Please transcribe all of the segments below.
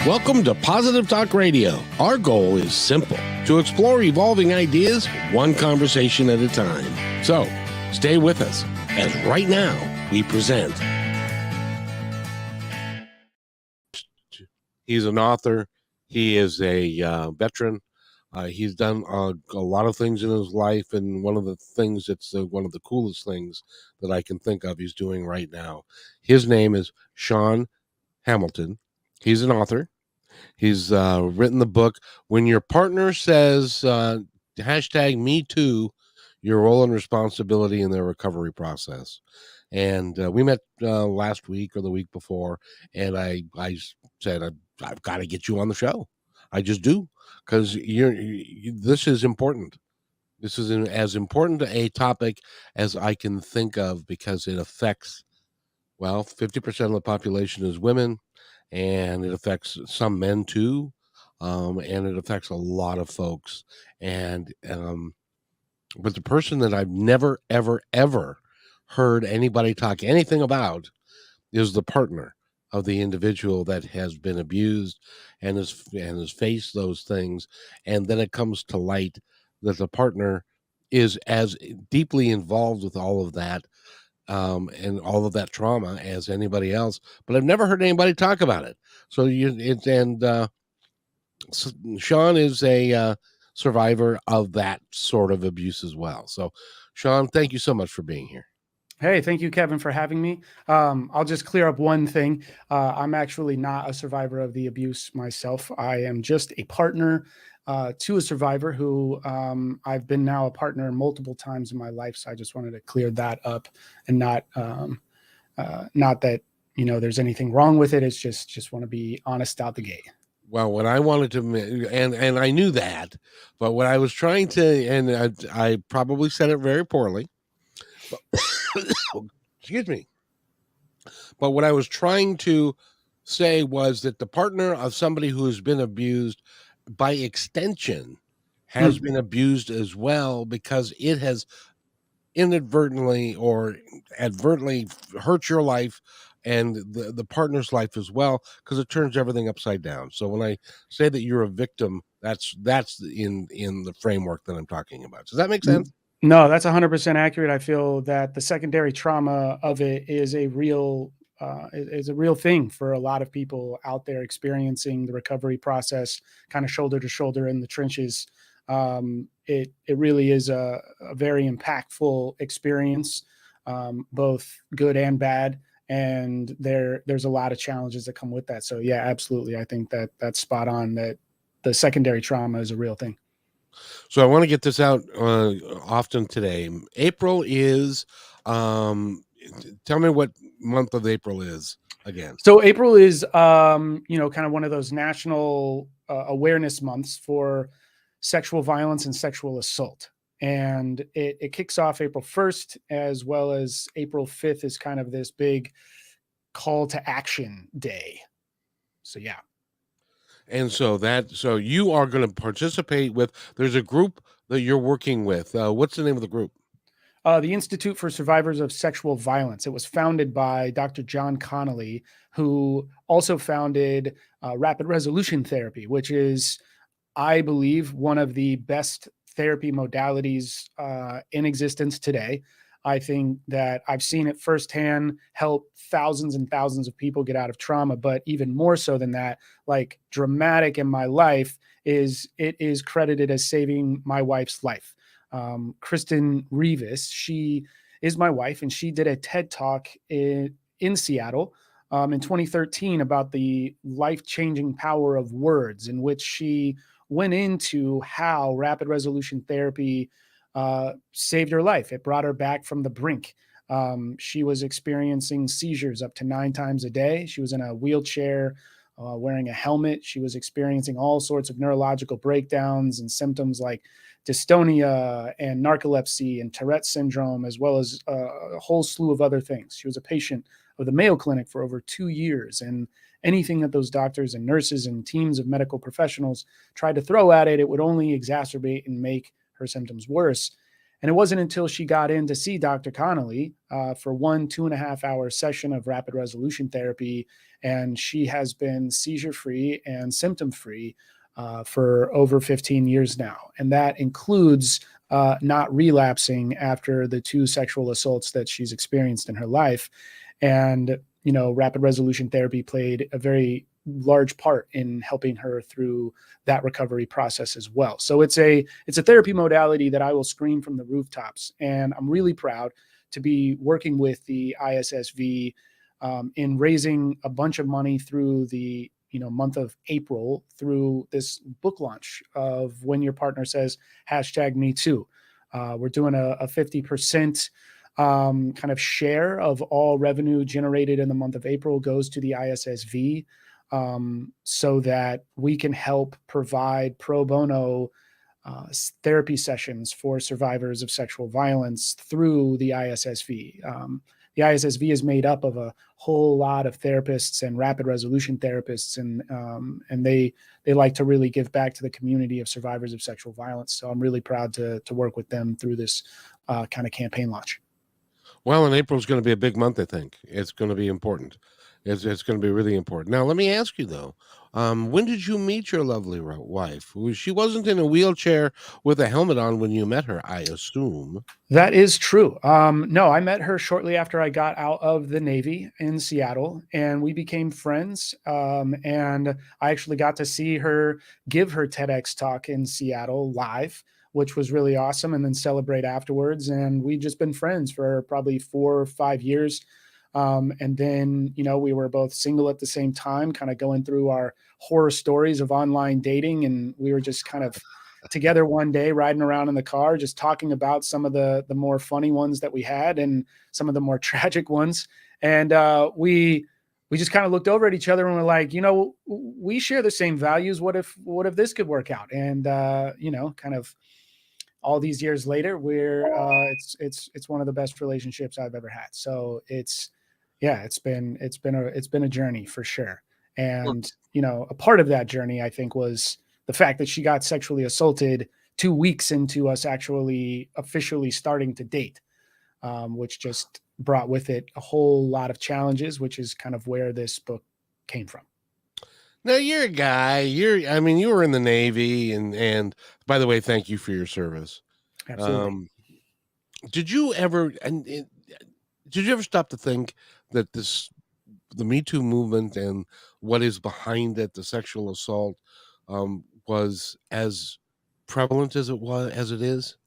Welcome to Positive Talk Radio. Our goal is simple: to explore evolving ideas one conversation at a time. So, stay with us as right now we present. He's an author. He is a veteran. He's done a lot of things in his life, and one of the things that's one of the coolest things that I can think of he's doing right now. His name is Shaun Hamilton. He's an author. He's written the book, When Your Partner Says, hashtag Me Too, Your Role and Responsibility in Their Recovery Process. And we met last week or the week before, and I said, I've got to get you on the show. I just do, because this is important. This is as important a topic as I can think of, because it affects, 50% of the population is women, and it affects some men too, and it affects a lot of folks. And but the person that I've never, ever, ever heard anybody talk anything about is the partner of the individual that has been abused and has faced those things, and then it comes to light that the partner is as deeply involved with all of that and all of that trauma as anybody else, but I've never heard anybody talk about it. So Shaun is a survivor of that sort of abuse as well. So, Shaun, thank you so much for being here. Hey, thank you, Kevin, for having me. I'll just clear up one thing. I'm actually not a survivor of the abuse myself. I am just a partner to a survivor who I've been now a partner multiple times in my life. So I just wanted to clear that up, and not that, there's anything wrong with it. It's just want to be honest out the gate. Well, what I wanted to, and I knew that, but what I was trying to, and I probably said it very poorly, excuse me. But what I was trying to say was that the partner of somebody who has been abused, by extension, has been abused as well, because it has inadvertently or advertently hurt your life and the partner's life as well, because it turns everything upside down. So when I say that you're a victim, that's in the framework that I'm talking about. Does that make sense? No, that's 100% accurate. I feel that the secondary trauma of it is a real thing for a lot of people out there experiencing the recovery process, kind of shoulder to shoulder in the trenches. It really is a very impactful experience, both good and bad. And there's a lot of challenges that come with that. So yeah, absolutely. I think that's spot on, that the secondary trauma is a real thing. So I want to get this out often today. April is, tell me what month of April is again. So April is, kind of one of those national awareness months for sexual violence and sexual assault. And it kicks off April 1st, as well as April 5th is kind of this big call to action day. So, yeah. And so you are going to participate with, there's a group that you're working with. What's the name of the group? The Institute for Survivors of Sexual Violence. It was founded by Dr. John Connolly, who also founded Rapid Resolution Therapy, which is, I believe, one of the best therapy modalities in existence today. I think that I've seen it firsthand help thousands and thousands of people get out of trauma, but even more so than that, like dramatic in my life, it is credited as saving my wife's life. Kristen Rivas, she is my wife, and she did a TED Talk in Seattle in 2013 about the life-changing power of words, in which she went into how rapid resolution therapy saved her life. It brought her back from the brink. She was experiencing seizures up to 9 times a day. She was in a wheelchair, wearing a helmet. She was experiencing all sorts of neurological breakdowns and symptoms like dystonia and narcolepsy and Tourette syndrome, as well as a whole slew of other things. She was a patient of the Mayo Clinic for over 2 years, and anything that those doctors and nurses and teams of medical professionals tried to throw at it, it would only exacerbate and make her symptoms worse. And it wasn't until she got in to see Dr. Connolly for 1 2.5 hour session of rapid resolution therapy, and she has been seizure free and symptom free for over 15 years now. And that includes not relapsing after the 2 sexual assaults that she's experienced in her life. And, rapid resolution therapy played a very large part in helping her through that recovery process as well. So it's a therapy modality that I will scream from the rooftops. And I'm really proud to be working with the ISSV in raising a bunch of money through the month of April through this book launch of When Your Partner Says #MeToo. We're doing a 50% kind of share of all revenue generated in the month of April goes to the ISSV, so that we can help provide pro bono therapy sessions for survivors of sexual violence through the ISSV. The ISSV is made up of a whole lot of therapists and rapid resolution therapists, and they like to really give back to the community of survivors of sexual violence. So I'm really proud to work with them through this kind of campaign launch. Well, and April's going to be a big month. I think it's going to be important. It's going to be really important. Now, let me ask you though, when did you meet your lovely wife? She wasn't in a wheelchair with a helmet on when you met her, I assume. That is true. No, I met her shortly after I got out of the Navy in Seattle, and we became friends. And I actually got to see her give her TEDx talk in Seattle live, which was really awesome, and then celebrate afterwards. And we've just been friends for probably 4 or 5 years. And then, we were both single at the same time, kind of going through our horror stories of online dating. And we were just kind of together one day riding around in the car, just talking about some of the more funny ones that we had and some of the more tragic ones. And we just kind of looked over at each other and we're like, we share the same values. What if this could work out? And kind of all these years later, it's one of the best relationships I've ever had. So it's been a journey for sure. And a part of that journey, I think, was the fact that she got sexually assaulted 2 weeks into us actually officially starting to date, which just brought with it a whole lot of challenges, which is kind of where this book came from. Now you're a guy. You were in the Navy, and by the way, thank you for your service. Absolutely. Um, did you ever did you ever stop to think that the Me Too movement and what is behind it, the sexual assault, was as prevalent as it is?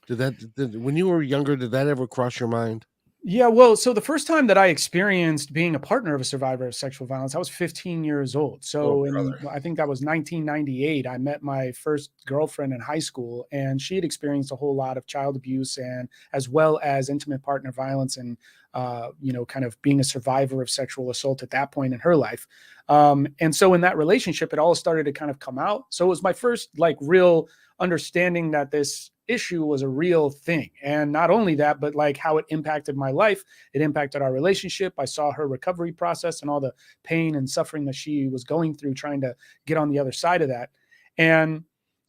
When you were younger, did that ever cross your mind? Yeah, well, so the first time that I experienced being a partner of a survivor of sexual violence, I was 15 years old. Oh, So brother. I think that was 1998. I met my first girlfriend in high school, and she had experienced a whole lot of child abuse and as well as intimate partner violence, and kind of being a survivor of sexual assault at that point in her life. And so in that relationship, it all started to kind of come out. So it was my first like real understanding that this issue was a real thing. And not only that, but like how it impacted my life, it impacted our relationship. I saw her recovery process and all the pain and suffering that she was going through trying to get on the other side of that. And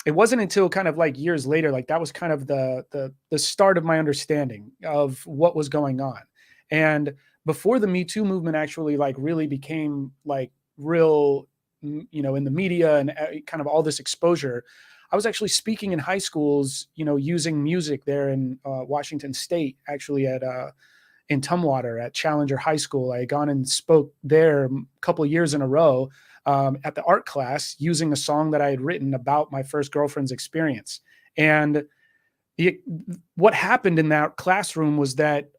it wasn't until kind of like years later, like that was kind of the start of my understanding of what was going on. And before the Me Too movement actually like really became like real, in the media and kind of all this exposure, I was actually speaking in high schools, using music there in Washington State, actually in Tumwater at Challenger High School. I had gone and spoke there a couple of years in a row at the art class using a song that I had written about my first girlfriend's experience. And what happened in that classroom was that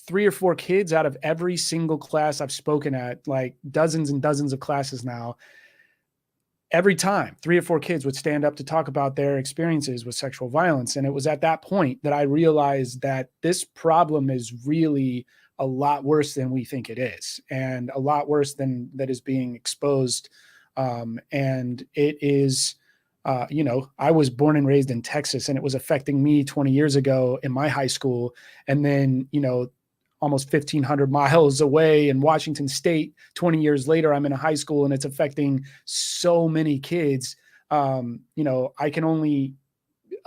3 or 4 kids out of every single class I've spoken at, like dozens and dozens of classes now, every time 3 or 4 kids would stand up to talk about their experiences with sexual violence. And it was at that point that I realized that this problem is really a lot worse than we think it is, and a lot worse than that is being exposed. And it is, I was born and raised in Texas, and it was affecting me 20 years ago in my high school. And then, almost 1,500 miles away in Washington State, 20 years later, I'm in a high school and it's affecting so many kids. I can only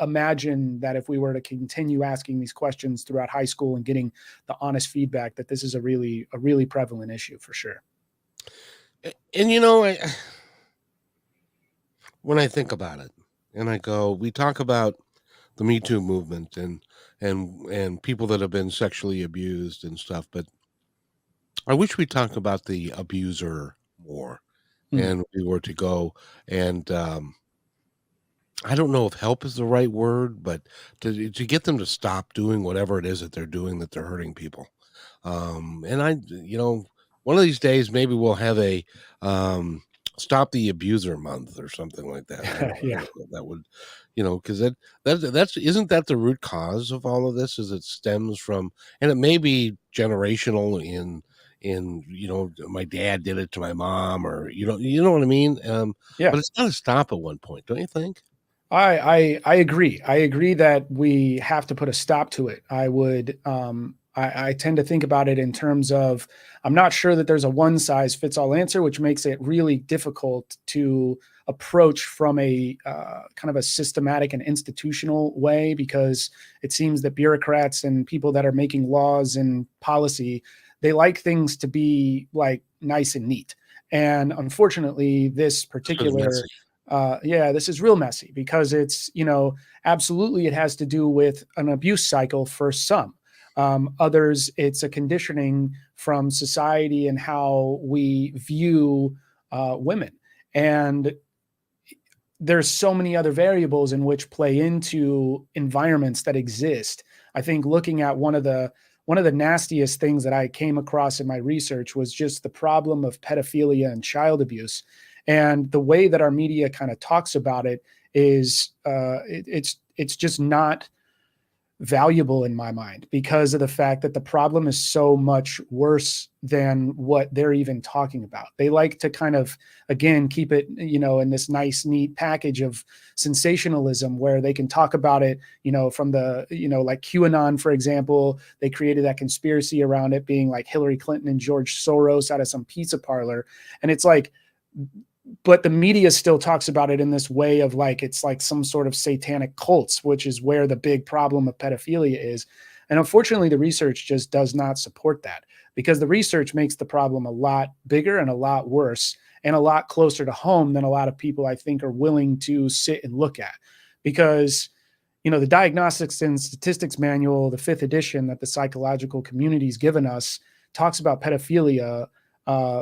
imagine that if we were to continue asking these questions throughout high school and getting the honest feedback, that this is a really prevalent issue for sure. And when I think about it, and I go, we talk about the Me Too movement and people that have been sexually abused and stuff, but I wish we talk about the abuser more, Mm. and we were to go and I don't know if help is the right word, but to get them to stop doing whatever it is that they're doing, that they're hurting people. And one of these days maybe we'll have a stop the abuser month or something like that. I Yeah. don't know if that would, because that's isn't that the root cause of all of this? Is it stems from, and it may be generational in my dad did it to my mom, or you know what I mean. Yeah. But it's got to stop at one point, don't you think? I agree. I agree that we have to put a stop to it. I tend to think about it in terms of, I'm not sure that there's a one size fits all answer, which makes it really difficult to approach from a kind of a systematic and institutional way, because it seems that bureaucrats and people that are making laws and policy, they like things to be like nice and neat. And unfortunately, this It's particular messy. yeah, this is real messy because it's, absolutely it has to do with an abuse cycle for some. Others, it's a conditioning from society and how we view women. And there's so many other variables in which play into environments that exist. I think looking at one of the nastiest things that I came across in my research was just the problem of pedophilia and child abuse. And the way that our media kind of talks about it is it's just not valuable in my mind, because of the fact that the problem is so much worse than what they're even talking about. They like to kind of, again, keep it, in this nice, neat package of sensationalism where they can talk about it, from the, like QAnon, for example. They created that conspiracy around it being like Hillary Clinton and George Soros out of some pizza parlor. And it's like, but the media still talks about it in this way of like it's like some sort of satanic cults, which is where the big problem of pedophilia is. And unfortunately, the research just does not support that, because the research makes the problem a lot bigger and a lot worse and a lot closer to home than a lot of people, I think, are willing to sit and look at. Because the Diagnostics and Statistics Manual, the fifth edition that the psychological community's given us, talks about pedophilia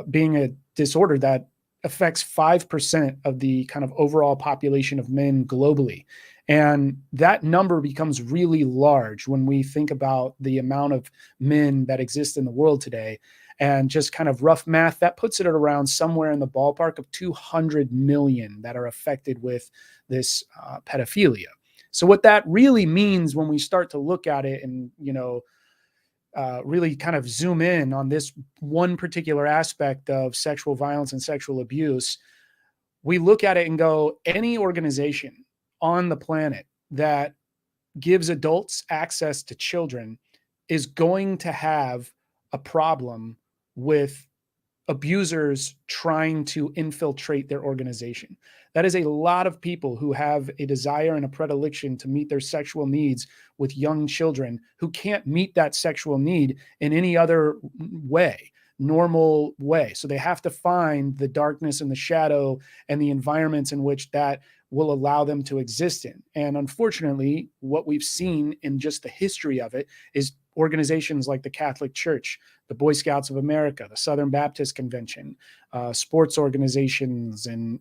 being a disorder that affects 5% of the kind of overall population of men globally. And that number becomes really large when we think about the amount of men that exist in the world today. And just kind of rough math, that puts it at around somewhere in the ballpark of 200 million that are affected with this pedophilia. So what that really means when we start to look at it and, really kind of zoom in on this one particular aspect of sexual violence and sexual abuse, we look at it and go, any organization on the planet that gives adults access to children is going to have a problem with abusers trying to infiltrate their organization. That is a lot of people who have a desire and a predilection to meet their sexual needs with young children who can't meet that sexual need in any other way, normal way. So they have to find the darkness and the shadow and the environments in which that will allow them to exist in. And unfortunately, what we've seen in just the history of it is organizations like the Catholic Church, the Boy Scouts of America, the Southern Baptist Convention, sports organizations, and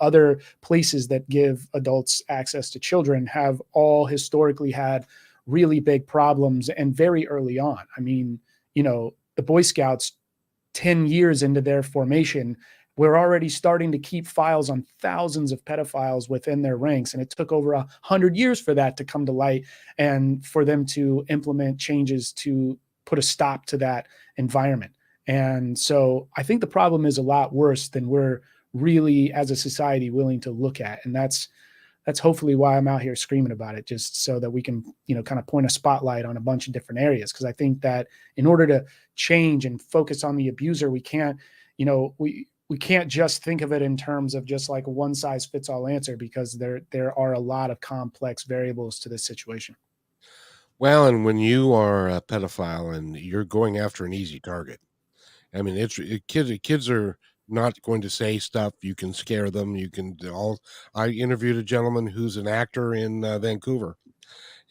other places that give adults access to children have all historically had really big problems, and very early on. I mean, the Boy Scouts, 10 years into their formation, we're already starting to keep files on thousands of pedophiles within their ranks. And it took over 100 years for that to come to light and for them to implement changes to put a stop to that environment. And so I think the problem is a lot worse than we're really, as a society, willing to look at. And that's hopefully why I'm out here screaming about it, just so that we can, kind of point a spotlight on a bunch of different areas. Because I think that in order to change and focus on the abuser, we can't, we we can't just think of it in terms of just like a one size fits all answer, because there are a lot of complex variables to this situation. Well, and when you are a pedophile and you're going after an easy target, I mean, kids are not going to say stuff. You can scare them. You can all. I interviewed a gentleman who's an actor in Vancouver,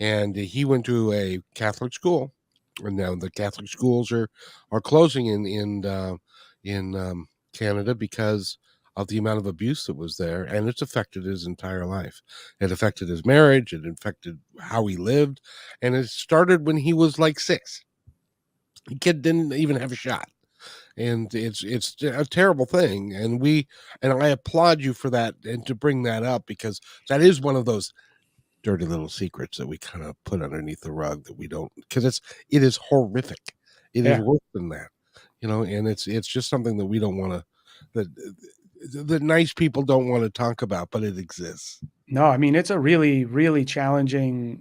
and he went to a Catholic school, and now the Catholic schools are closing in Canada because of the amount of abuse that was there, and it's affected his entire life. It affected his marriage. It affected how he lived, and it started when he was like 6. The kid didn't even have a shot, and it's a terrible thing. And I applaud you for that and to bring that up, because that is one of those dirty little secrets that we kind of put underneath the rug that we don't, because it is horrific. It is Yeah. worse than that, and it's just something that we don't want to, that the nice people don't want to talk about, but it exists. No, I mean, it's a really, really challenging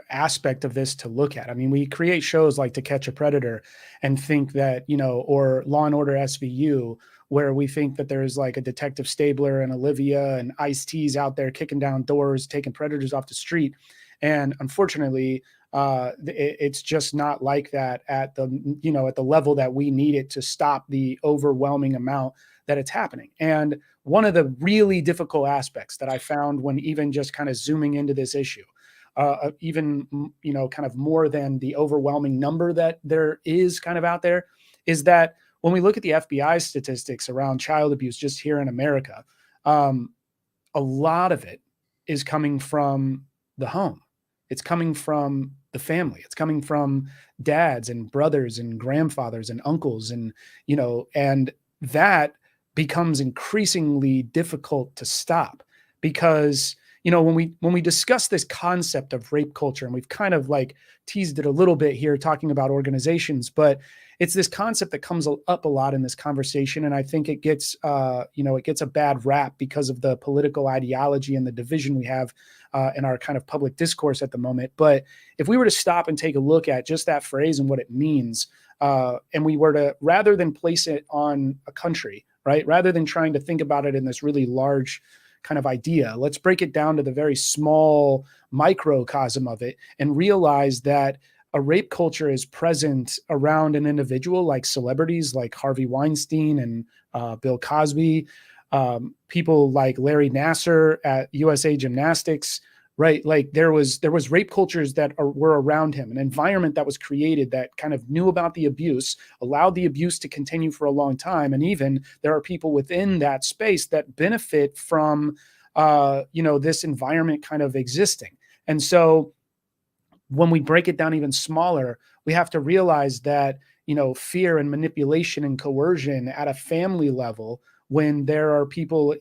aspect of this to look at. I mean, we create shows like To Catch a Predator and think that, or Law and Order SVU, where we think that there's like a Detective Stabler and Olivia and Ice-T's out there kicking down doors, taking predators off the street. And unfortunately, it's just not like that at the level that we need it to stop the overwhelming amount that it's happening. And one of the really difficult aspects that I found when even just kind of zooming into this issue, even, kind of more than the overwhelming number that there is kind of out there, is that when we look at the FBI statistics around child abuse just here in America, a lot of it is coming from the home. It's coming from the family. It's coming from dads and brothers and grandfathers and uncles, and that becomes increasingly difficult to stop, because when we discuss this concept of rape culture, and we've kind of like teased it a little bit here talking about organizations, but it's this concept that comes up a lot in this conversation, and I think it gets it gets a bad rap because of the political ideology and the division we have in our kind of public discourse at the moment. But if we were to stop and take a look at just that phrase and what it means, and we were to, rather than place it on a country, right, rather than trying to think about it in this really large kind of idea, let's break it down to the very small microcosm of it and realize that a rape culture is present around an individual, like celebrities like Harvey Weinstein and Bill Cosby, people like Larry Nassar at USA Gymnastics, right? Like there was rape cultures that were around him, an environment that was created that kind of knew about the abuse, allowed the abuse to continue for a long time. And even there are people within that space that benefit from, this environment kind of existing. And so when we break it down even smaller, we have to realize that, fear and manipulation and coercion at a family level, when there are people,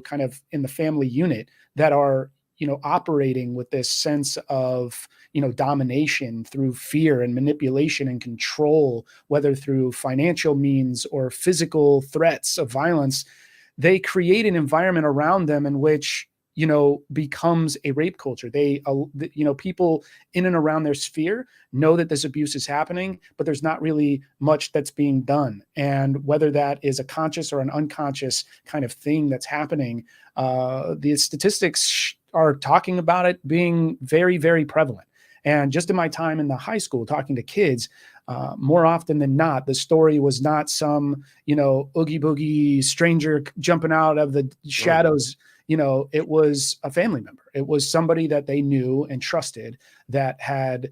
kind of in the family unit that are, operating with this sense of, domination through fear and manipulation and control, whether through financial means or physical threats of violence, they create an environment around them in which, becomes a rape culture. People in and around their sphere know that this abuse is happening, but there's not really much that's being done. And whether that is a conscious or an unconscious kind of thing that's happening, the statistics are talking about it being very, very prevalent. And just in my time in the high school talking to kids, more often than not, the story was not some, oogie boogie stranger jumping out of the shadows. It was a family member. It was somebody that they knew and trusted that had,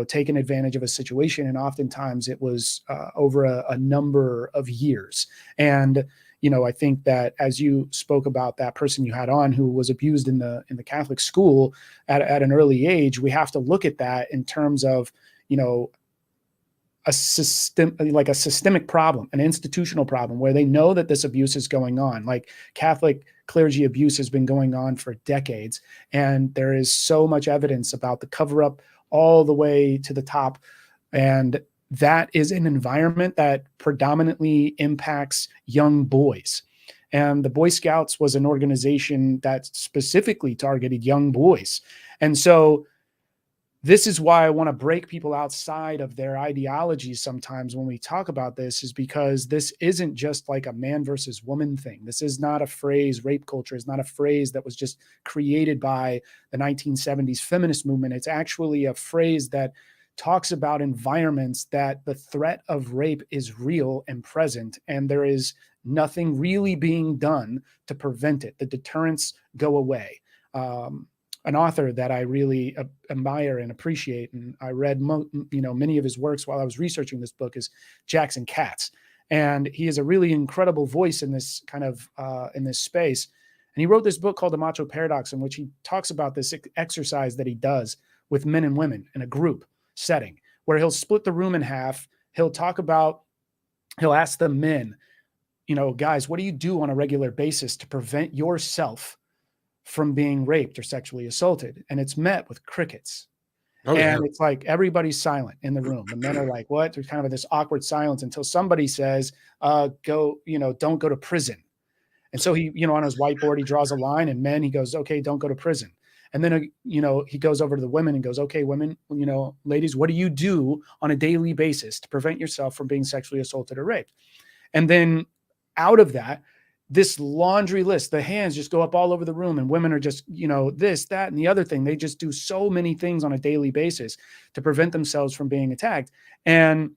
taken advantage of a situation. And oftentimes it was over a number of years. And, I think that as you spoke about that person you had on who was abused in the Catholic school at an early age, we have to look at that in terms of, a systemic problem, an institutional problem where they know that this abuse is going on. Like Catholic clergy abuse has been going on for decades. And there is so much evidence about the cover up all the way to the top. And that is an environment that predominantly impacts young boys. And the Boy Scouts was an organization that specifically targeted young boys. And so this is why I want to break people outside of their ideologies sometimes when we talk about this, is because this isn't just like a man versus woman thing. This is not a phrase, rape culture is not a phrase that was just created by the 1970s feminist movement. It's actually a phrase that talks about environments that the threat of rape is real and present, and there is nothing really being done to prevent it. The deterrents go away. An author that I really admire and appreciate, and I read many of his works while I was researching this book, is Jackson Katz, and he is a really incredible voice in this kind of in this space. And he wrote this book called The Macho Paradox, in which he talks about this exercise that he does with men and women in a group setting, where he'll split the room in half. He'll ask the men, guys, what do you do on a regular basis to prevent yourself from being raped or sexually assaulted? And it's met with crickets. Oh yeah. And it's like everybody's silent in the room. The men are like, what? There's kind of this awkward silence until somebody says, don't go to prison. And so he, on his whiteboard, he draws a line, and men, he goes, okay, don't go to prison. And then, he goes over to the women and goes, okay, women, ladies, what do you do on a daily basis to prevent yourself from being sexually assaulted or raped? And then out of that, this laundry list, the hands just go up all over the room, and women are just, this, that, and the other thing. They just do so many things on a daily basis to prevent themselves from being attacked. And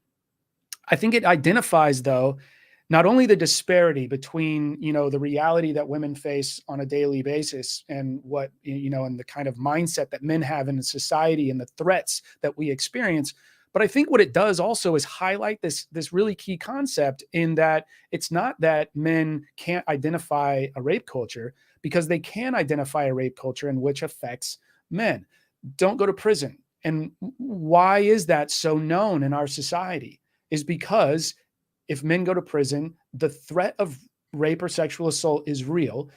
I think it identifies, though, not only the disparity between, the reality that women face on a daily basis and what, and the kind of mindset that men have in society and the threats that we experience, but I think what it does also is highlight this really key concept, in that it's not that men can't identify a rape culture, because they can identify a rape culture in which affects men. Don't go to prison. And why is that so known in our society? Is because if men go to prison, the threat of rape or sexual assault is real.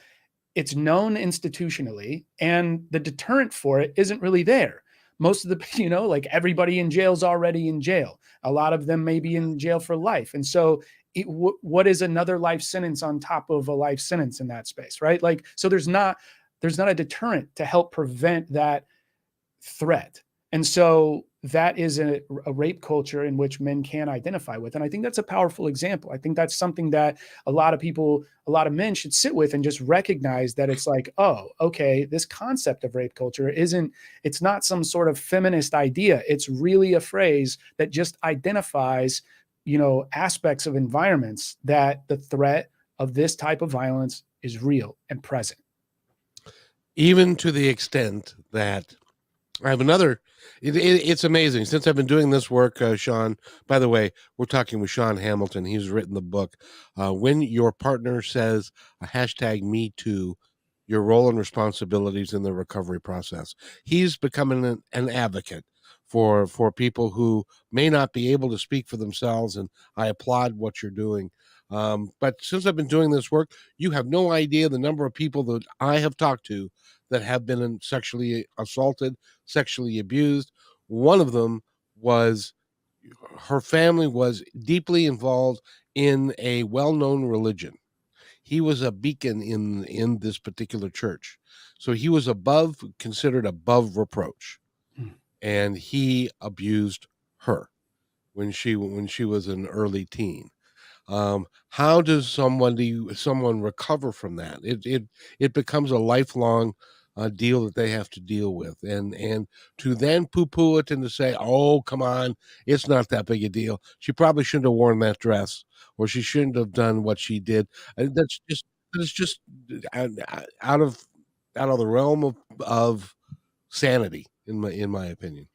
It's known institutionally, and the deterrent for it isn't really there. Most of the, like everybody in jail is already in jail. A lot of them may be in jail for life. And so what is another life sentence on top of a life sentence in that space, right? Like, so there's not a deterrent to help prevent that threat. And so that is a rape culture in which men can identify with. And I think that's a powerful example. I think that's something that a lot of men should sit with and just recognize that it's like, oh, okay, this concept of rape culture it's not some sort of feminist idea. It's really a phrase that just identifies, aspects of environments that the threat of this type of violence is real and present. Even to the extent that I have another. It's amazing. Since I've been doing this work, Shaun. By the way, we're talking with Shaun Hamilton. He's written the book, "When Your Partner Says a hashtag Me Too: Your Role and Responsibilities in the Recovery Process." He's becoming an advocate for people who may not be able to speak for themselves, and I applaud what you're doing. But since I've been doing this work, you have no idea the number of people that I have talked to that have been sexually assaulted, sexually abused. One of them was, her family was deeply involved in a well-known religion. He was a beacon in this particular church, so he was considered above reproach, Mm. and he abused her when she was an early teen. How does someone recover from that? It becomes a lifelong deal that they have to deal with, and to then poo poo it and to say, "Oh, come on, it's not that big a deal. She probably shouldn't have worn that dress, or she shouldn't have done what she did." And that's just out out of out of the realm of sanity, in my opinion.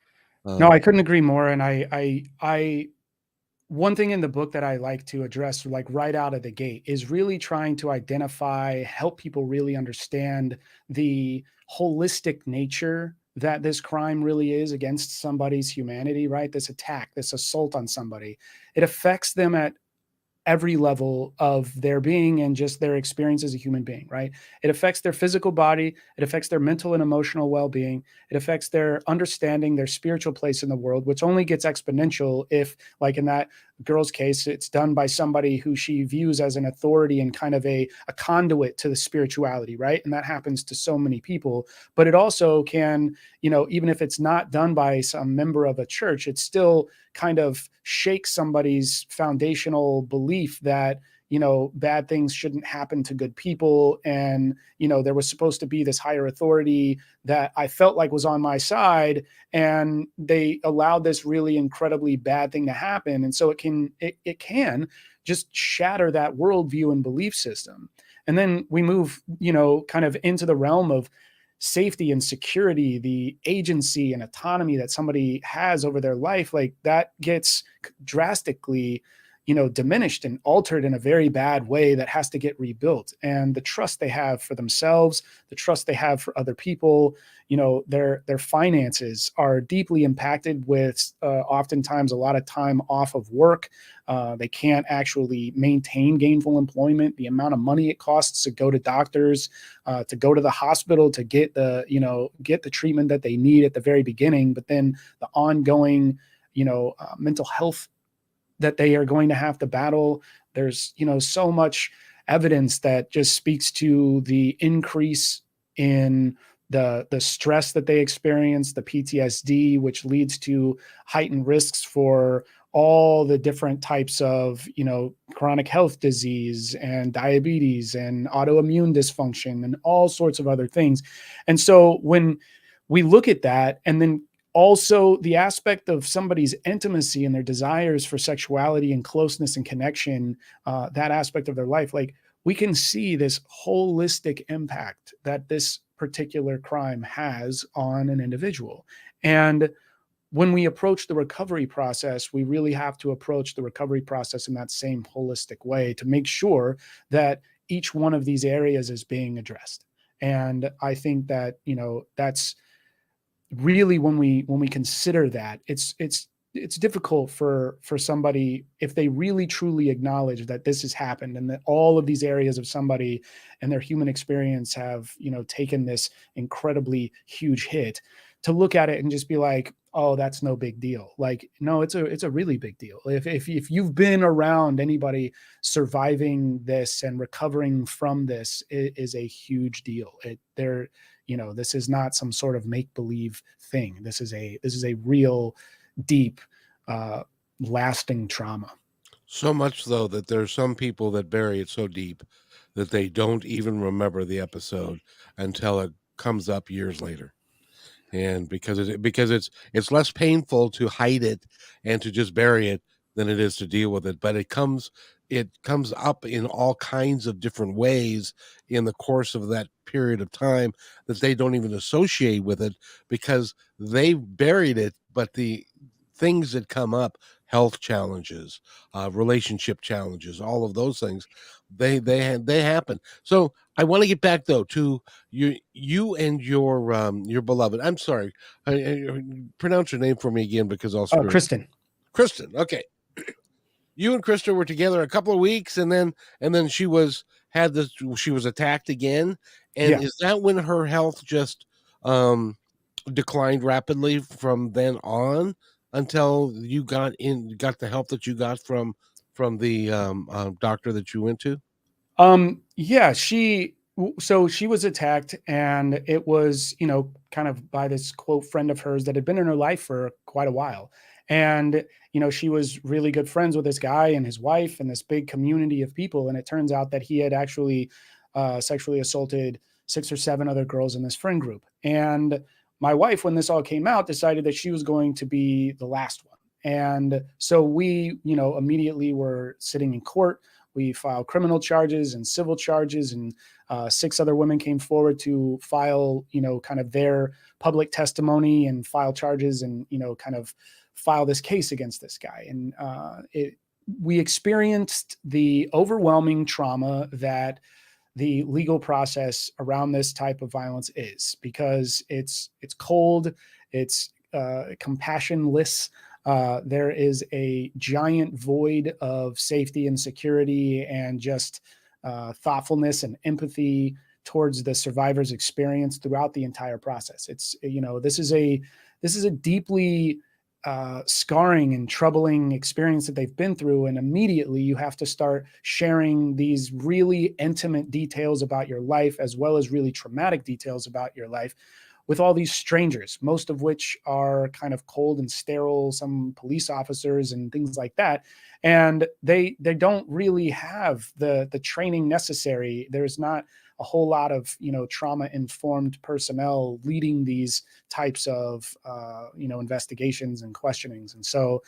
No, Um, I couldn't agree more. And I one thing in the book that I like to address, like right out of the gate, is really trying to help people really understand the holistic nature that this crime really is against somebody's humanity, right? This attack, this assault on somebody, it affects them at every level of their being and just their experience as a human being, right? It affects their physical body, it affects their mental and emotional well-being, it affects their understanding, their spiritual place in the world, which only gets exponential if, like in that girl's case, it's done by somebody who she views as an authority and kind of a conduit to the spirituality, right? And that happens to so many people. But it also can, even if it's not done by some member of a church, it still kind of shakes somebody's foundational belief that bad things shouldn't happen to good people. And, there was supposed to be this higher authority that I felt like was on my side, and they allowed this really incredibly bad thing to happen. And so it can just shatter that worldview and belief system. And then we move, kind of into the realm of safety and security, the agency and autonomy that somebody has over their life. Like that gets drastically diminished and altered in a very bad way that has to get rebuilt. And the trust they have for themselves, the trust they have for other people, their finances are deeply impacted with oftentimes a lot of time off of work. They can't actually maintain gainful employment. The amount of money it costs to go to doctors, to go to the hospital, to get the treatment that they need at the very beginning, but then the ongoing mental health that they are going to have to battle. There's, so much evidence that just speaks to the increase in the stress that they experience, the PTSD, which leads to heightened risks for all the different types of, chronic health disease and diabetes and autoimmune dysfunction and all sorts of other things. And so when we look at that, and then also the aspect of somebody's intimacy and their desires for sexuality and closeness and connection, that aspect of their life, like we can see this holistic impact that this particular crime has on an individual. And when we approach the recovery process, we really have to approach the recovery process in that same holistic way to make sure that each one of these areas is being addressed. And I think that, that's really when we consider that, it's difficult for somebody, if they really truly acknowledge that this has happened and that all of these areas of somebody and their human experience have taken this incredibly huge hit, to look at it and just be like, oh, that's no big deal. Like, no, it's a really big deal. If you've been around anybody surviving this and recovering from this, it is a huge deal. This is not some sort of make believe thing. This is a real deep, lasting trauma. So much so that there's some people that bury it so deep that they don't even remember the episode until it comes up years later. And because it's less painful to hide it and to just bury it than it is to deal with it. But it comes up in all kinds of different ways in the course of that period of time that they don't even associate with it because they buried it. But the things that come up, health challenges, relationship challenges, all of those things, they happen. So I want to get back though to you and your beloved. I'm sorry, pronounce your name for me again because I'll screw it. Kristen. Kristen. Okay, you and Kristen were together a couple of weeks, and then she was attacked again. And Yeah. is that when her health just um declined rapidly from then on until you got the help that you got from the doctor that you went to? Yeah, so she was attacked, and it was, kind of by this quote friend of hers that had been in her life for quite a while. And, she was really good friends with this guy and his wife and this big community of people. And it turns out that he had actually sexually assaulted 6 or 7 other girls in this friend group. And my wife, when this all came out, decided that she was going to be the last one. And so we, immediately were sitting in court. We filed criminal charges and civil charges, and 6 other women came forward to file, kind of their public testimony and file charges and, kind of file this case against this guy. And we experienced the overwhelming trauma that the legal process around this type of violence is, because it's cold, it's compassionless. There is a giant void of safety and security and just thoughtfulness and empathy towards the survivor's experience throughout the entire process. It's this is a deeply scarring and troubling experience that they've been through, and immediately you have to start sharing these really intimate details about your life, as well as really traumatic details about your life, with all these strangers, most of which are kind of cold and sterile, some police officers and things like that. And they don't really have the training necessary. There's not a whole lot of trauma informed personnel leading these types of investigations and questionings. And so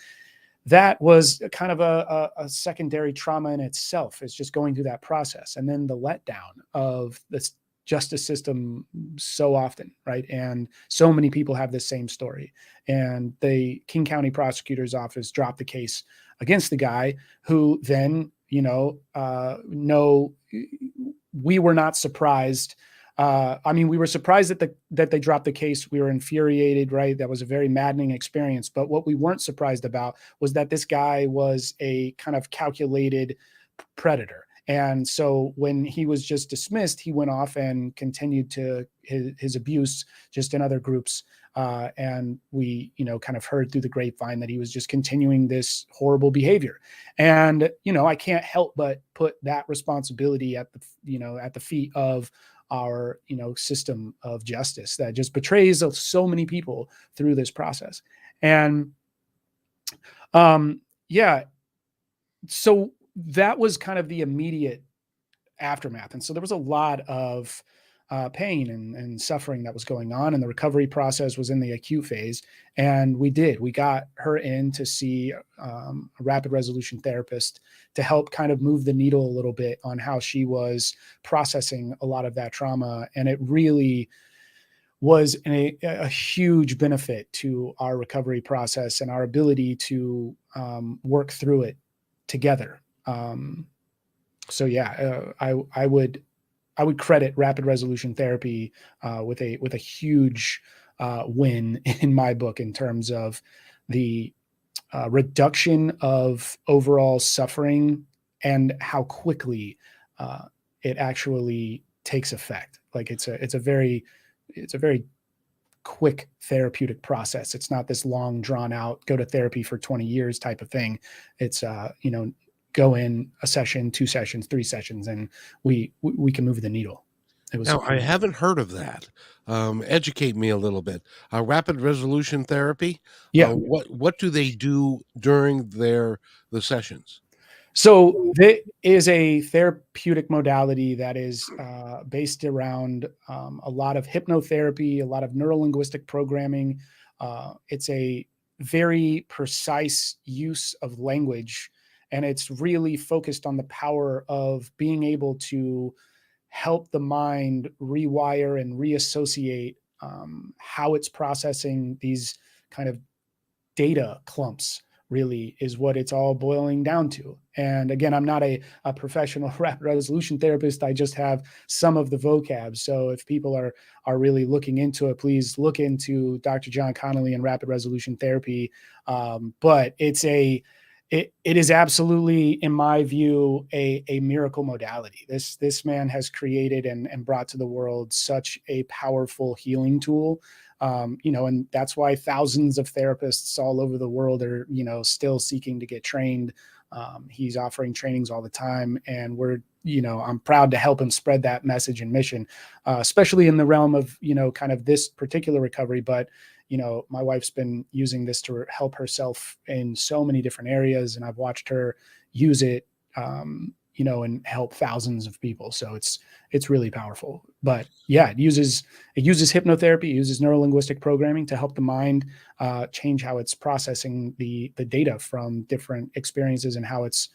that was kind of a secondary trauma in itself, is just going through that process, and then the letdown of this justice system so often, right? And so many people have this same story. And the King County prosecutor's office dropped the case against the guy, who then no, we were not surprised. I mean, we were surprised that they dropped the case. We were infuriated, right? That was a very maddening experience. But what we weren't surprised about was that this guy was a kind of calculated predator. And so when he was just dismissed, he went off and continued to his abuse just in other groups. And we, kind of heard through the grapevine that he was just continuing this horrible behavior. And, I can't help but put that responsibility at the feet of our, system of justice that just betrays so many people through this process. And, yeah, so that was kind of the immediate aftermath. And so there was a lot of pain and suffering that was going on, and the recovery process was in the acute phase. And we got her in to see a rapid resolution therapist to help kind of move the needle a little bit on how she was processing a lot of that trauma. And it really was a huge benefit to our recovery process and our ability to work through it together. So yeah, I would credit rapid resolution therapy with a huge win in my book, in terms of the reduction of overall suffering and how quickly it actually takes effect. Like it's a very quick therapeutic process. It's not this long drawn out, go to therapy for 20 years type of thing. It's go in a session, 2 sessions, 3 sessions, and we can move the needle. Now, I haven't heard of that. Educate me a little bit. Rapid resolution therapy. Yeah. What do they do during the sessions? So there is a therapeutic modality that is based around a lot of hypnotherapy, a lot of neurolinguistic programming. It's a very precise use of language, and it's really focused on the power of being able to help the mind rewire and reassociate how it's processing these kind of data clumps, really is what it's all boiling down to. And again, I'm not a professional rapid resolution therapist. I just have some of the vocab. So if people are really looking into it, please look into Dr. John Connolly and rapid resolution therapy. But it is absolutely, in my view, a miracle modality. This man has created and brought to the world such a powerful healing tool. And that's why thousands of therapists all over the world are, still seeking to get trained. He's offering trainings all the time, and I'm proud to help him spread that message and mission, especially in the realm of, kind of this particular recovery. But, my wife's been using this to help herself in so many different areas, and I've watched her use it, and help thousands of people. So it's really powerful. But yeah, it uses hypnotherapy, it uses neurolinguistic programming to help the mind change how it's processing the data from different experiences, and how it's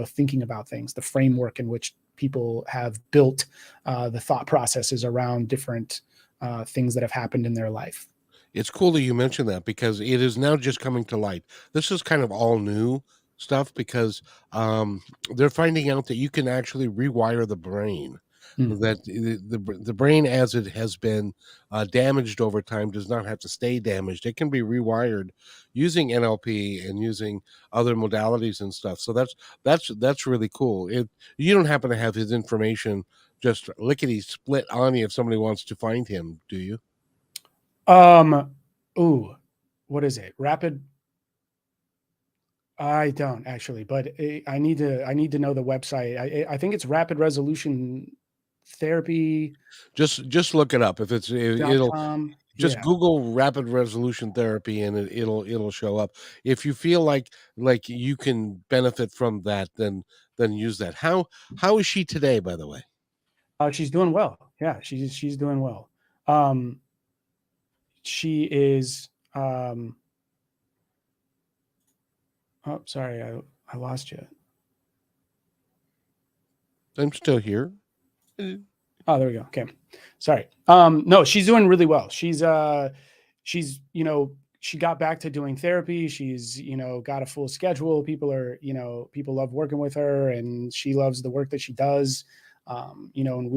thinking about things, the framework in which people have built the thought processes around different things that have happened in their life. It's cool that you mentioned that, because it is now just coming to light. This is kind of all new stuff, because they're finding out that you can actually rewire the brain. Mm. That the brain, as it has been damaged over time, does not have to stay damaged. It can be rewired using NLP and using other modalities and stuff. So that's really cool. You don't happen to have his information just lickety split on you if somebody wants to find him, do you? Um, ooh, what is it? Rapid. I don't actually, but I need to know the website. I think it's Rapid Resolution Therapy. Just look it up. If it's it'll .com. just Yeah. Google rapid resolution therapy and it'll show up. If you feel like you can benefit from that, then use that. How is she today, by the way? She's doing well. Yeah, she's doing well. Um, she is. Oh, sorry, I lost you. I'm still here. Oh, there we go. Okay. Sorry. No, she's doing really well. She's, she got back to doing therapy. She's, got a full schedule. People love working with her and she loves the work that she does. And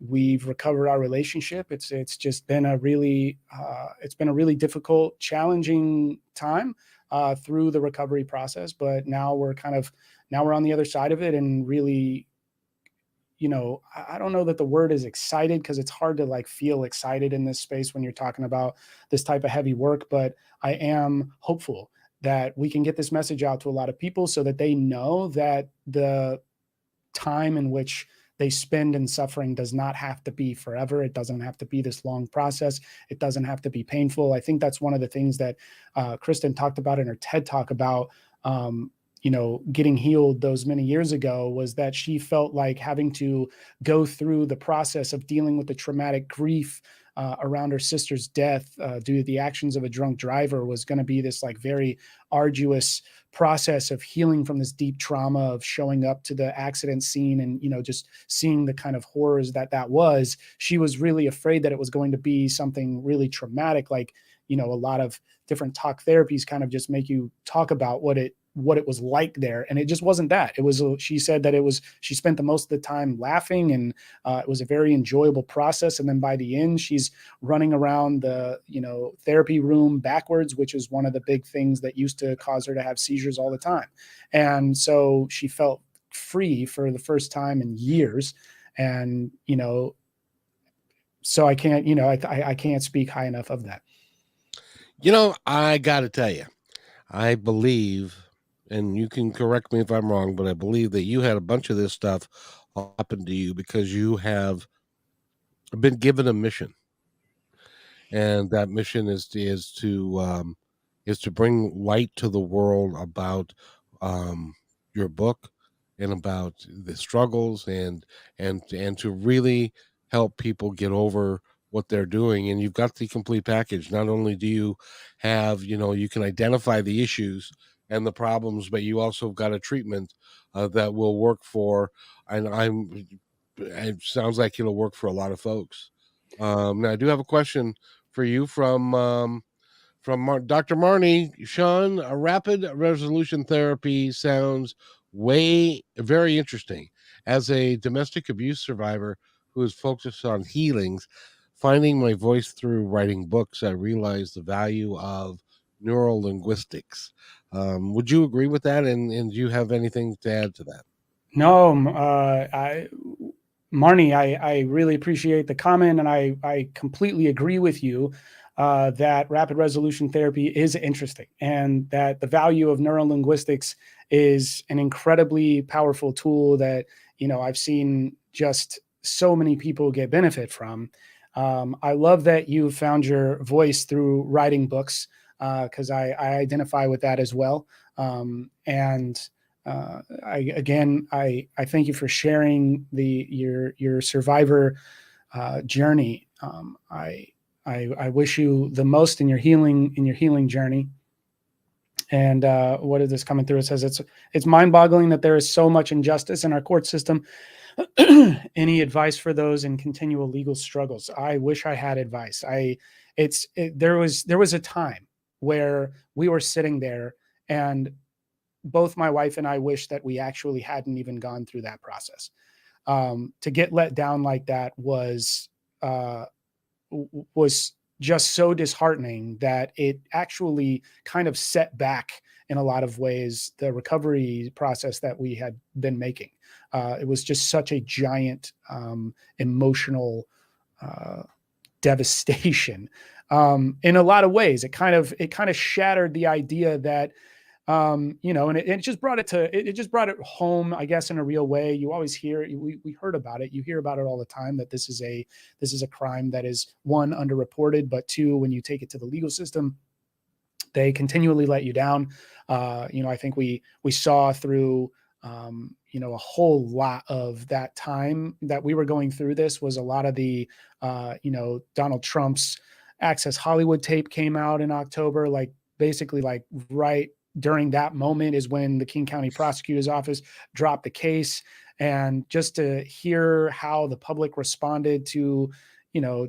we've recovered our relationship. It's just been a really difficult, challenging time through the recovery process, but now we're on the other side of it and really, I don't know that the word is excited because it's hard to like feel excited in this space when you're talking about this type of heavy work. But I am hopeful that we can get this message out to a lot of people so that they know that the time in which they spend in suffering does not have to be forever. It doesn't have to be this long process. It doesn't have to be painful. I think that's one of the things that Kristen talked about in her TED talk about, getting healed those many years ago, was that she felt like having to go through the process of dealing with the traumatic grief around her sister's death due to the actions of a drunk driver was going to be this like very arduous process of healing from this deep trauma of showing up to the accident scene and just seeing the kind of horrors that was. She was really afraid that it was going to be something really traumatic, like a lot of different talk therapies kind of just make you talk about what it was like there, and it just wasn't that. She said that she spent the most of the time laughing, and it was a very enjoyable process. And then by the end, she's running around the therapy room backwards, which is one of the big things that used to cause her to have seizures all the time. And so she felt free for the first time in years. And so I can't I can't speak high enough of that. I got to tell you, I believe, and you can correct me if I'm wrong, but I believe that you had a bunch of this stuff happen to you because you have been given a mission, and that mission is to bring light to the world about your book and about the struggles and to really help people get over what they're doing. And you've got the complete package. Not only do you have, you can identify the issues and the problems, but you also got a treatment that will work for, and it sounds like it'll work for a lot of folks. Now I do have a question for you from Dr. Marnie. Shaun, a rapid resolution therapy sounds way very interesting. As a domestic abuse survivor who is focused on healings, finding my voice through writing books, I realized the value of neural linguistics. Would you agree with that? And do you have anything to add to that? No, Marnie, I really appreciate the comment, and I completely agree with you that rapid resolution therapy is interesting, and that the value of neurolinguistics is an incredibly powerful tool that I've seen just so many people get benefit from. I love that you found your voice through writing books because I identify with that as well, and I thank you for sharing your survivor journey. I wish you the most in your healing journey. And what is this coming through? It says it's mind-boggling that there is so much injustice in our court system. Any advice for those in continual legal struggles? I wish I had advice. There was a time where we were sitting there, and both my wife and I wish that we actually hadn't even gone through that process. To get let down like that uh, was just so disheartening that it actually kind of set back in a lot of ways the recovery process that we had been making. It was just such a giant emotional uh, devastation. In a lot of ways, it kind of shattered the idea that, and it just brought it just brought it home, I guess, in a real way. You always hear, we heard about it. You hear about it all the time, that this is a crime that is, one, underreported, but two, when you take it to the legal system, they continually let you down. I think we saw through, a whole lot of that time that we were going through this, was a lot of the, Donald Trump's Access Hollywood tape came out in October, like basically like right during that moment is when the King County Prosecutor's Office dropped the case. And just to hear how the public responded to, you know,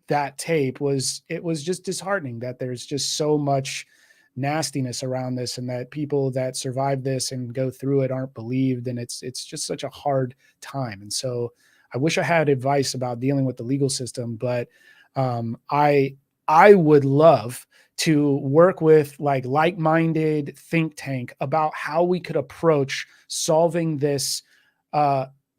that tape was just disheartening, that there's just so much nastiness around this, and that people that survive this and go through it aren't believed. And it's just such a hard time. And so I wish I had advice about dealing with the legal system, but I would love to work with like-minded think tank about how we could approach solving this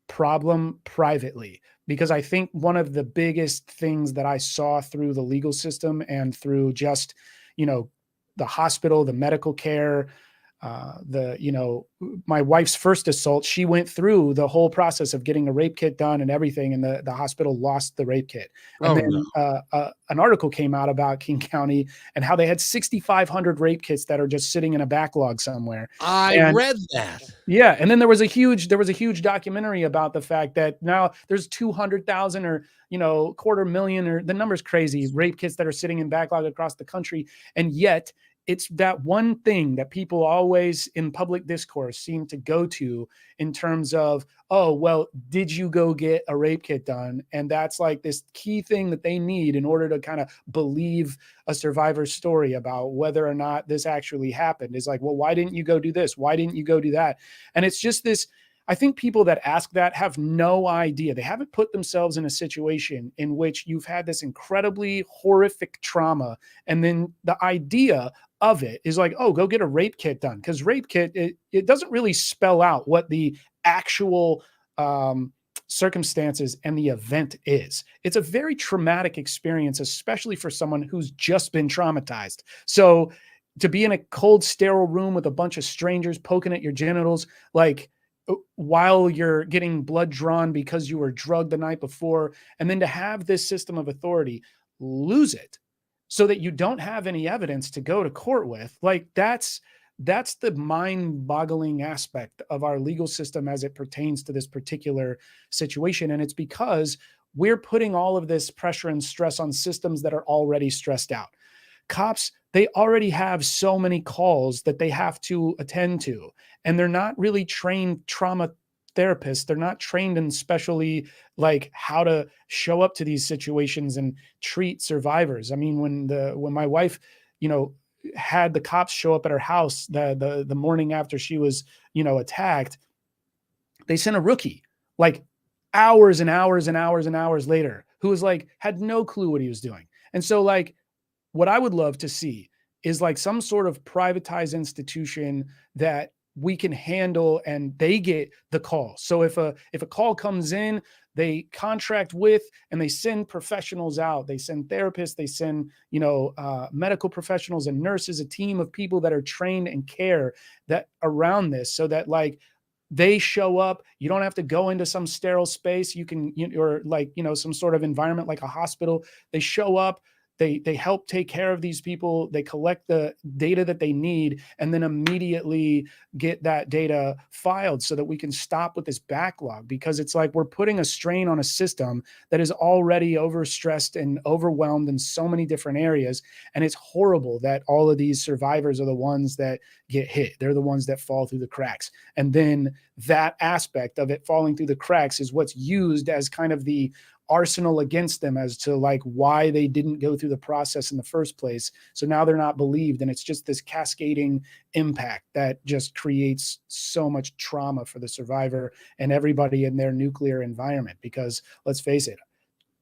problem privately. Because I think one of the biggest things that I saw through the legal system and through just, the hospital, the medical care, my wife's first assault, she went through the whole process of getting a rape kit done and everything, and the hospital lost the rape kit. And Oh no. then an article came out about King County and how they had 6,500 rape kits that are just sitting in a backlog somewhere. I And read that. yeah, and then there was a huge documentary about the fact that now there's 200,000 or, 250,000, or the number's crazy, rape kits that are sitting in backlog across the country. And yet it's that one thing that people always in public discourse seem to go to in terms of, oh, well, did you go get a rape kit done? And that's like this key thing that they need in order to kind of believe a survivor's story about whether or not this actually happened. Is like, well, why didn't you go do this? Why didn't you go do that? And it's just this, I think people that ask that have no idea. They haven't put themselves in a situation in which you've had this incredibly horrific trauma. And then the idea of it is like, oh, go get a rape kit done. Because rape kit, it doesn't really spell out what the actual circumstances and the event is. It's a very traumatic experience, especially for someone who's just been traumatized. So to be in a cold, sterile room with a bunch of strangers poking at your genitals, like while you're getting blood drawn because you were drugged the night before, and then to have this system of authority lose it so that you don't have any evidence to go to court with, like that's the mind-boggling aspect of our legal system as it pertains to this particular situation. And it's because we're putting all of this pressure and stress on systems that are already stressed out. Cops, they already have so many calls that they have to attend to, and they're not really trained trauma therapists. They're not trained in specially like how to show up to these situations and treat survivors. I mean, when my wife, had the cops show up at her house the morning after she was, attacked, they sent a rookie like hours and hours and hours and hours later, who was like, had no clue what he was doing. And so like, what I would love to see is like some sort of privatized institution that we can handle, and they get the call. So if a call comes in, they contract with and they send professionals out. They send therapists, they send, medical professionals and nurses, a team of people that are trained and care that around this, so that like they show up. You don't have to go into some sterile space. You can, or like, some sort of environment like a hospital. They show up. They help take care of these people. They collect the data that they need, and then immediately get that data filed so that we can stop with this backlog. Because it's like we're putting a strain on a system that is already overstressed and overwhelmed in so many different areas. And it's horrible that all of these survivors are the ones that get hit. They're the ones that fall through the cracks. And then that aspect of it falling through the cracks is what's used as kind of the arsenal against them as to like why they didn't go through the process in the first place. So now they're not believed. And it's just this cascading impact that just creates so much trauma for the survivor and everybody in their nuclear environment. Because let's face it,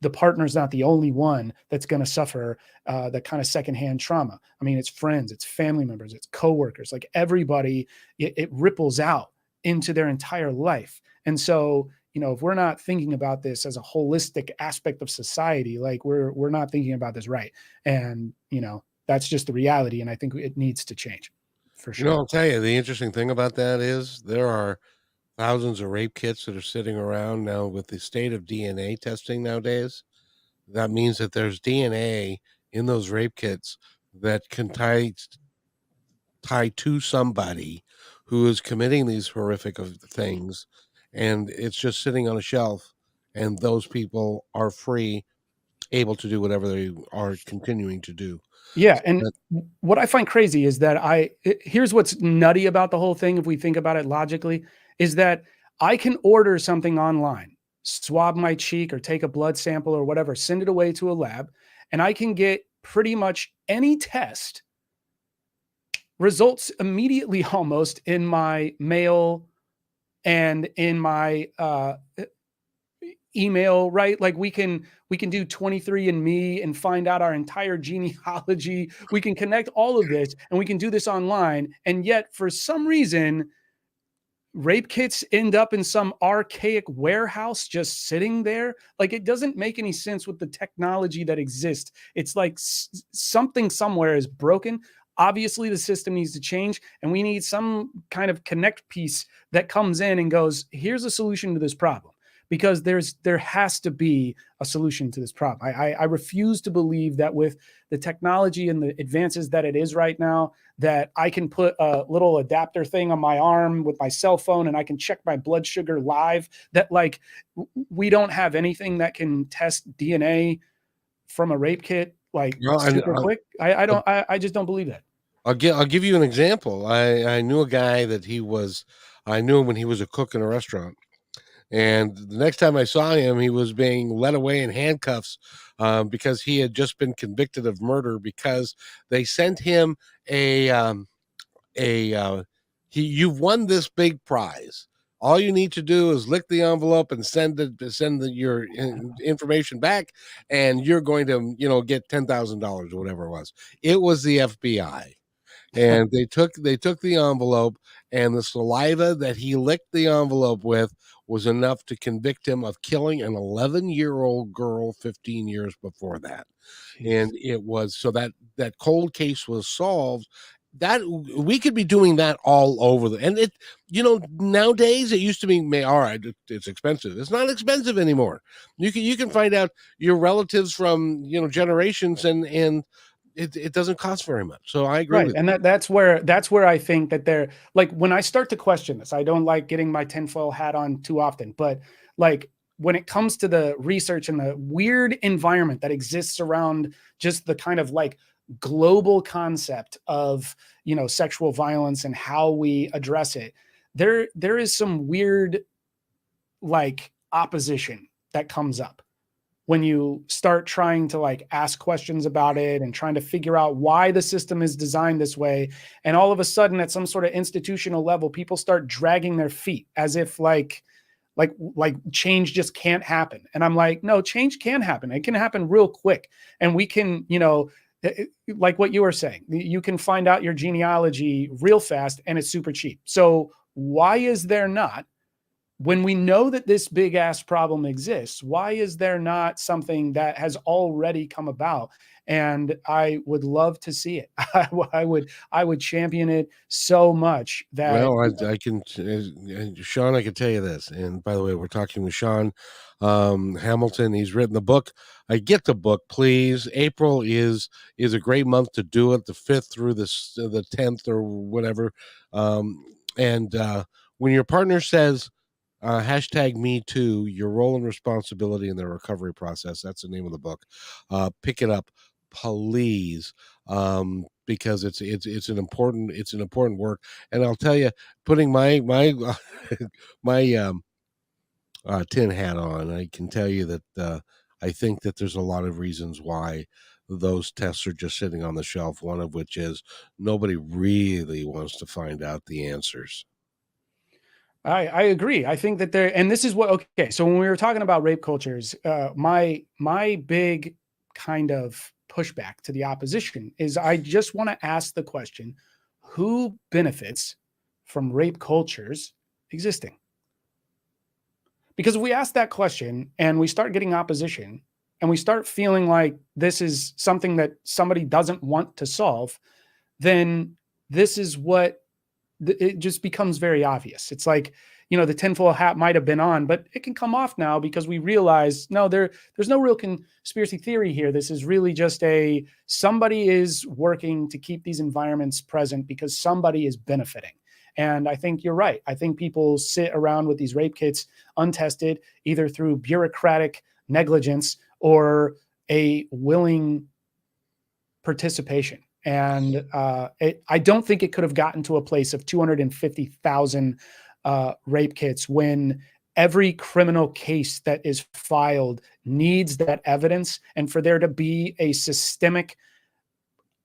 the partner's not the only one that's going to suffer the kind of secondhand trauma. I mean, it's friends, it's family members, it's coworkers, like everybody, it ripples out into their entire life. And so, if we're not thinking about this as a holistic aspect of society, like we're not thinking about this right. And, that's just the reality. And I think it needs to change for You know, sure. I'll tell you, the interesting thing about that is there are thousands of rape kits that are sitting around now with the state of DNA testing nowadays. That means that there's DNA in those rape kits that can tie to somebody who is committing these horrific of things, and it's just sitting on a shelf, and those people are free, able to do whatever they are continuing to do. Yeah, So and that, what I find crazy is that here's what's nutty about the whole thing, if we think about it logically, is that I can order something online, swab my cheek or take a blood sample or whatever, send it away to a lab, and I can get pretty much any test results immediately almost in my mail and in my email, right? Like we can do 23andMe and find out our entire genealogy. We can connect all of this and we can do this online. And yet, for some reason, rape kits end up in some archaic warehouse just sitting there. Like, it doesn't make any sense with the technology that exists. It's like something somewhere is broken. Obviously the system needs to change, and we need some kind of connect piece that comes in and goes, here's a solution to this problem, because there has to be a solution to this problem. I refuse to believe that with the technology and the advances that it is right now, that I can put a little adapter thing on my arm with my cell phone and I can check my blood sugar live, that like we don't have anything that can test DNA from a rape kit like well, and super quick. I I'll, don't, I just don't believe that. I'll give you an example. I knew a guy that I knew him when he was a cook in a restaurant. And the next time I saw him, he was being led away in handcuffs, because he had just been convicted of murder, because they sent him a a you've won this big prize. All you need to do is lick the envelope and your information back, and you're going to get $10,000 or whatever it was. It was the FBI, and they took the envelope, and the saliva that he licked the envelope with was enough to convict him of killing an 11-year-old girl 15 years before that. And Jeez. it was so that cold case was solved. That we could be doing that all over and nowadays it used to be, all right, it's expensive. It's not expensive anymore. You can find out your relatives from generations, and it doesn't cost very much. So I agree Right. with And you. that's where I think that they're like, when I start to question this, I don't like getting my tinfoil hat on too often, but like when it comes to the research and the weird environment that exists around just the kind of like global concept of, sexual violence and how we address it, there is some weird like opposition that comes up when you start trying to like ask questions about it and trying to figure out why the system is designed this way. And all of a sudden at some sort of institutional level, people start dragging their feet as if like change just can't happen. And I'm like, no, change can happen. It can happen real quick. And we can, like what you were saying, you can find out your genealogy real fast and it's super cheap. So why is there not, when we know that this big ass problem exists, why is there not something that has already come about? And I would love to see it. I would champion it so much that, Well, I can, Sean, I can tell you this. And by the way, we're talking with Shaun Hamilton. He's written the book. I get the book, please. April is a great month to do it. The 5th through the 10th or whatever. And when your partner says hashtag me too, your role and responsibility in the recovery process. That's the name of the book. Pick it up, please, because it's an important work. And I'll tell you, putting my my tin hat on, I can tell you that I think that there's a lot of reasons why those tests are just sitting on the shelf. One of which is nobody really wants to find out the answers. I agree. I think that there, and this is what, okay. So when we were talking about rape cultures, my big kind of pushback to the opposition is I just want to ask the question, who benefits from rape cultures existing? Because if we ask that question and we start getting opposition and we start feeling like this is something that somebody doesn't want to solve, then this is what it just becomes very obvious. It's like, the tinfoil hat might have been on, but it can come off now because we realize, no, there's no real conspiracy theory here. This is really just somebody is working to keep these environments present because somebody is benefiting. And I think you're right. I think people sit around with these rape kits untested, either through bureaucratic negligence or a willing participation. And I don't think it could have gotten to a place of 250,000 rape kits when every criminal case that is filed needs that evidence. And for there to be a systemic,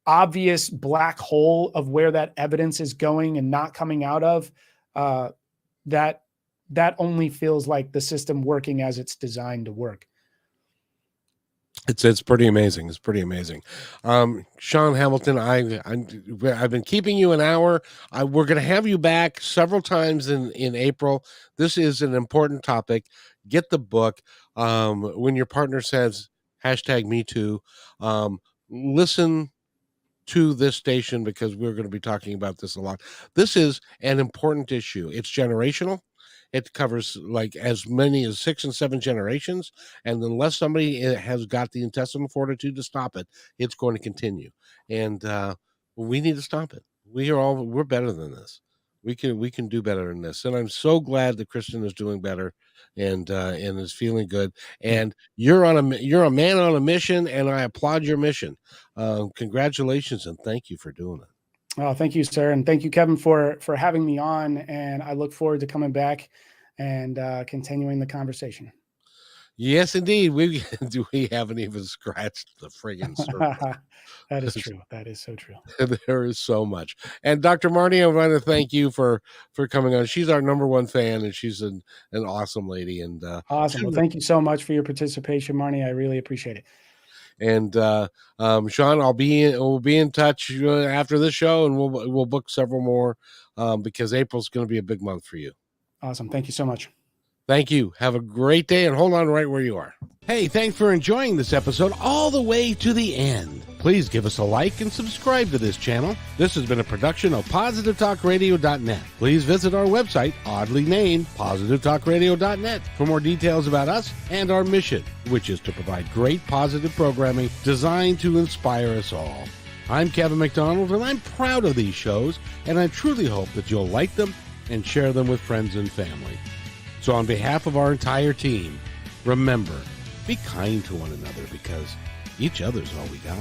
obvious black hole of where that evidence is going and not coming out of, that only feels like the system working as it's designed to work. It's pretty amazing. It's pretty amazing. Shaun Hamilton, I've been keeping you an hour. We're going to have you back several times in April. This is an important topic. Get the book. When your partner says #MeToo, listen to this station because we're going to be talking about this a lot. This is an important issue. It's generational. It covers like as many as 6 and 7 generations. And unless somebody has got the intestinal fortitude to stop it, it's going to continue. And we need to stop it. We're better than this. We can do better than this. And I'm so glad that Kristen is doing better and is feeling good. And you're a man on a mission, and I applaud your mission. Congratulations and thank you for doing it. Oh, thank you, sir. And thank you, Kevin, for having me on. And I look forward to coming back and continuing the conversation. Yes, indeed. We haven't even scratched the friggin' surface. That is true. That is so true. There is so much. And Dr. Marty, I want to thank you for coming on. She's our number 1 fan, and she's an awesome lady. And awesome. Well, thank you so much for your participation, Marnie. I really appreciate it. And Shaun, we'll be in touch after this show, and we'll book several more because April's going to be a big month for you. Awesome. Thank you so much. Thank you. Have a great day, and hold on right where you are. Hey, thanks for enjoying this episode all the way to the end. Please give us a like and subscribe to this channel. This has been a production of PositiveTalkRadio.net. Please visit our website, oddly named PositiveTalkRadio.net, for more details about us and our mission, which is to provide great positive programming designed to inspire us all. I'm Kevin McDonald, and I'm proud of these shows, and I truly hope that you'll like them and share them with friends and family. So on behalf of our entire team, remember, be kind to one another because each other's all we got.